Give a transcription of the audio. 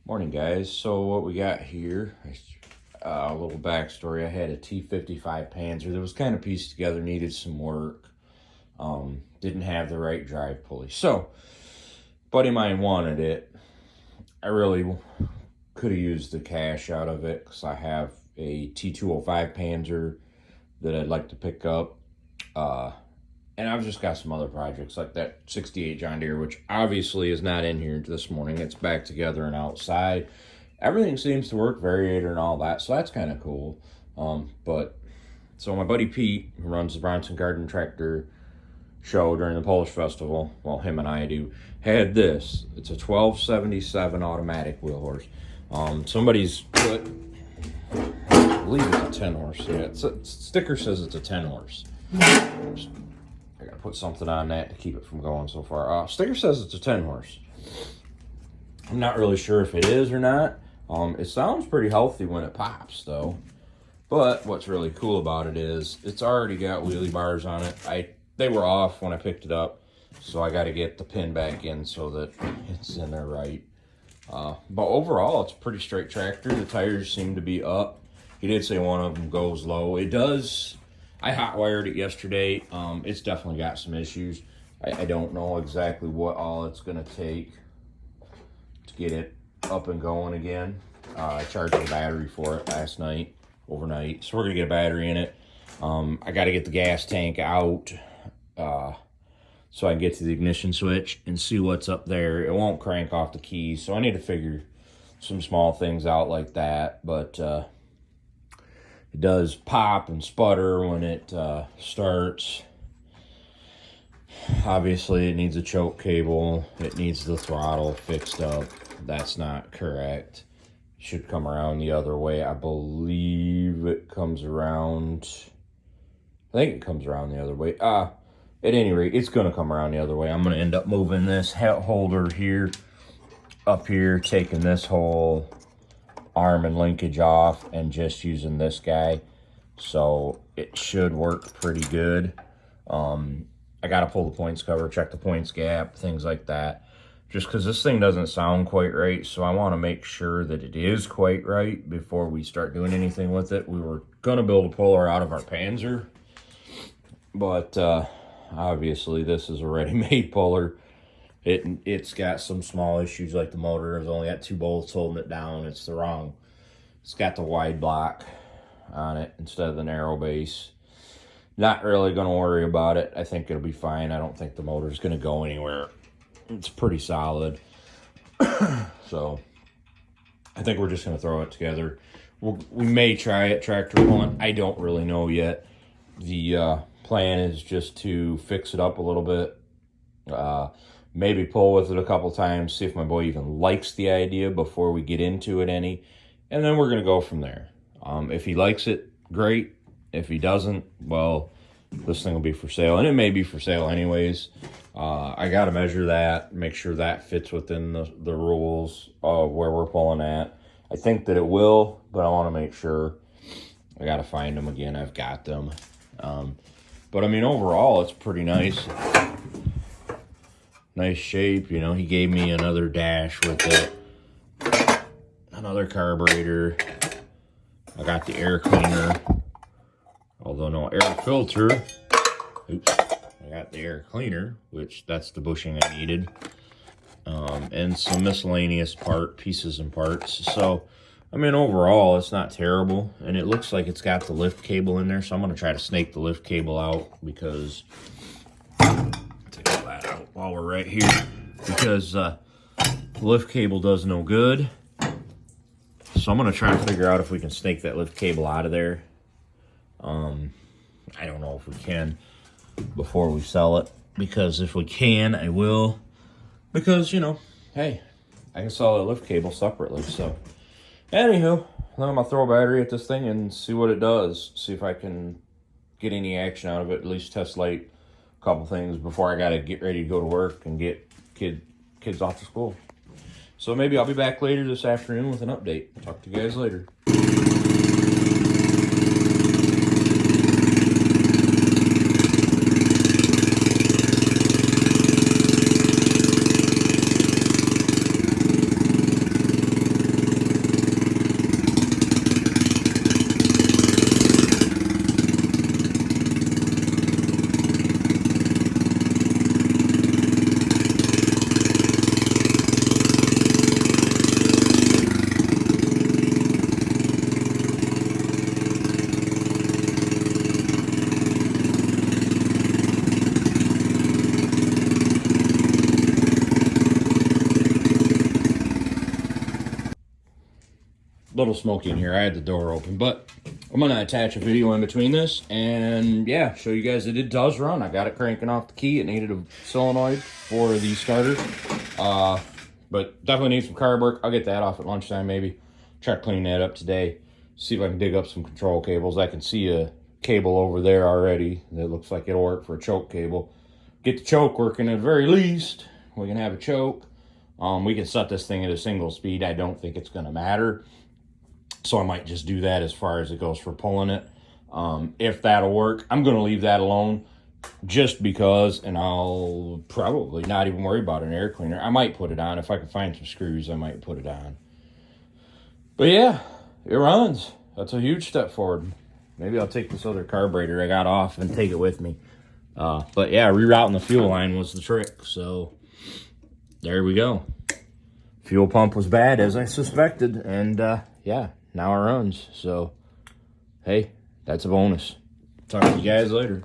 Morning, guys. So what we got here, a little backstory. I had a T55 Panzer that was kind of pieced together, needed some work. Didn't have the right drive pulley. So, buddy of mine wanted it. I really could have used the cash out of it because I have a T205 Panzer that I'd like to pick up. And I've just got some other projects like that 68 John Deere, which obviously is not in here this morning. It's back together and outside. Everything seems to work, variator and all that, so that's kind of cool. So my buddy Pete, who runs the Bronson Garden Tractor show during the Polish Festival, well, him and I do, had this. It's a 1277 automatic wheel horse. Somebody's put, I believe it's a 10 horse. Yeah, sticker says it's a 10 horse. I gotta put something on that to keep it from going so far. Sticker says it's a 10 horse. I'm not really sure if it is or not. It sounds pretty healthy when it pops though. But what's really cool about it is it's already got wheelie bars on it. They were off when I picked it up, so I got to get the pin back in so that it's in there right. But overall, it's a pretty straight tractor. The tires seem to be up. He did say one of them goes low. It does. I hot wired it yesterday. It's definitely got some issues. I don't know exactly what all it's going to take to get it up and going again. I charged the battery for it last night, overnight. So we're going to get a battery in it. I got to get the gas tank out so I can get to the ignition switch and see what's up there. It won't crank off the keys, so I need to figure some small things out like that. But it does pop and sputter when it starts. Obviously, it needs a choke cable. It needs the throttle fixed up. That's not correct. It should come around the other way. I believe it comes around. I think it comes around the other way. At any rate, it's going to come around the other way. I'm going to end up moving this holder here, up here, taking this whole arm and linkage off and just using this guy, so it should work pretty good. I gotta pull the points cover, check the points gap, things like that, just because this thing doesn't sound quite right, so I want to make sure that it is quite right before we start doing anything with it. We were gonna build a puller out of our Panzer, but obviously this is a ready-made puller. It's got some small issues, like the motor has only got 2 bolts holding it down. It's got the wide block on it instead of the narrow base. Not really going to worry about it. I think it'll be fine. I don't think the motor's going to go anywhere. It's pretty solid. So I think we're just going to throw it together. We may try it tractor pulling. I don't really know yet. The plan is just to fix it up a little bit. Maybe pull with it a couple times, see if my boy even likes the idea before we get into it any. And then we're going to go from there. If he likes it, great. If he doesn't, well, this thing will be for sale. And it may be for sale anyways. I got to measure that, make sure that fits within the rules of where we're pulling at. I think that it will, but I want to make sure. I got to find them again. I've got them. But I mean, overall, it's pretty nice. Nice shape, you know. He gave me another dash with it. Another carburetor. I got the air cleaner. Although no air filter. Oops. I got the air cleaner, which that's the bushing I needed. And some miscellaneous pieces and parts. So, I mean, overall, it's not terrible. And it looks like it's got the lift cable in there. So I'm going to try to snake the lift cable out because... while we're right here, because the lift cable does no good. So I'm going to try to figure out if we can snake that lift cable out of there. I don't know if we can before we sell it, because if we can, I will. Because, you know, hey, I can sell that lift cable separately. So, anywho, then I'm going to throw a battery at this thing and see what it does. See if I can get any action out of it, at least test light couple things before I gotta get ready to go to work and get kids off to school. So maybe I'll be back later this afternoon with an update. Talk to you guys later. little smoky in here. I had the door open, but I'm going to attach a video in between this and yeah, show you guys that it does run. I got it cranking off the key. It needed a solenoid for the starter, but definitely needs some carb work. I'll get that off at lunchtime maybe. Try to clean that up today. See if I can dig up some control cables. I can see a cable over there already that looks like it'll work for a choke cable. Get the choke working at the very least. We can have a choke. We can set this thing at a single speed. I don't think it's going to matter. So I might just do that as far as it goes for pulling it. If that'll work, I'm going to leave that alone just because, and I'll probably not even worry about an air cleaner. I might put it on. If I can find some screws, I might put it on. But yeah, it runs. That's a huge step forward. Maybe I'll take this other carburetor I got off and take it with me. But yeah, rerouting the fuel line was the trick. So there we go. Fuel pump was bad, as I suspected. And yeah, now it runs. So, hey, that's a bonus. Talk to you guys later.